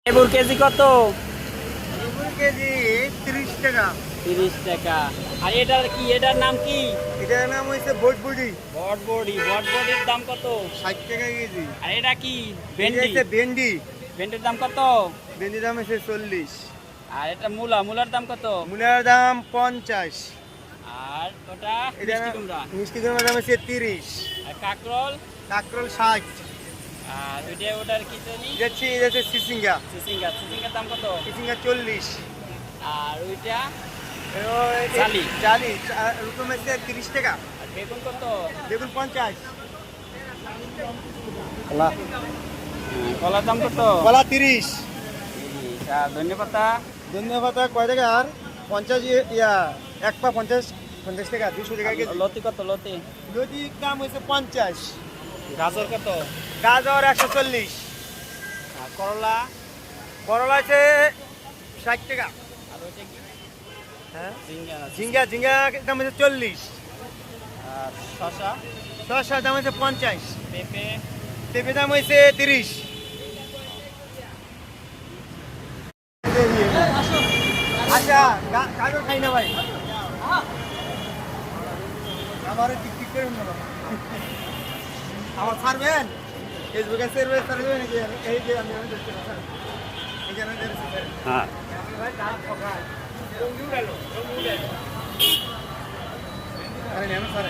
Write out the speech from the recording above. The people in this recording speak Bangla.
লেবুর কেজি কত? লেবুর কেজি 30 টাকা। 30 টাকা। আর এটার কি, এটার নাম কি? এটার নাম হচ্ছে বটবুড়ি। বটবডির দাম কত? 60 টাকা কেজি। আর এটা কি? এটা ভেন্ডি। হচ্ছে ভেন্ডি। ভেন্ডির দাম কত? ভেন্ডির দাম হচ্ছে 40। আর এটা মূলার দাম কত? মূলার দাম 50। আর ওটা এটা মিষ্টি কুমড়া। মিষ্টি কুমড়ার দাম হচ্ছে 30। আর কাকরোল। কাঁকরোল 60। আর ওটার কি জানি? এটা হচ্ছে সিসিঙ্গা। সিসিঙ্গার দাম কত? সিসিঙ্গা 40। আর ওইটা চালি চালি রকম হচ্ছে 30 টাকা। আর বেগুন কত? বেগুন 50। কলার দাম কত? কলা 30। আর ধন্যপাতা? ধন্যবাদ কয় টাকা? আর 50 এক পা 50 টাকা। 200 টাকা কেজি। লতি কত? লতি লতির দাম হচ্ছে 50। গাজর কত? গাজর 140। আর করলা? করলা আছে 60 টাকা। আর ওইটা কি? হ্যাঁ ঝিঙ্গা। ঝিঙ্গা দাম হচ্ছে 40। আর শসা? শসার দাম হচ্ছে 50। পেঁপে? পেঁপে দাম হচ্ছে 30। আচ্ছা গাজর খাই না ভাই। আমার টিকটিক করে আমার ছাড়বেন ফেসবুকে ছাড়বেন নাকি? এই যে আমি দেখতে এই যে হ্যাঁ। আরে নেন স্যার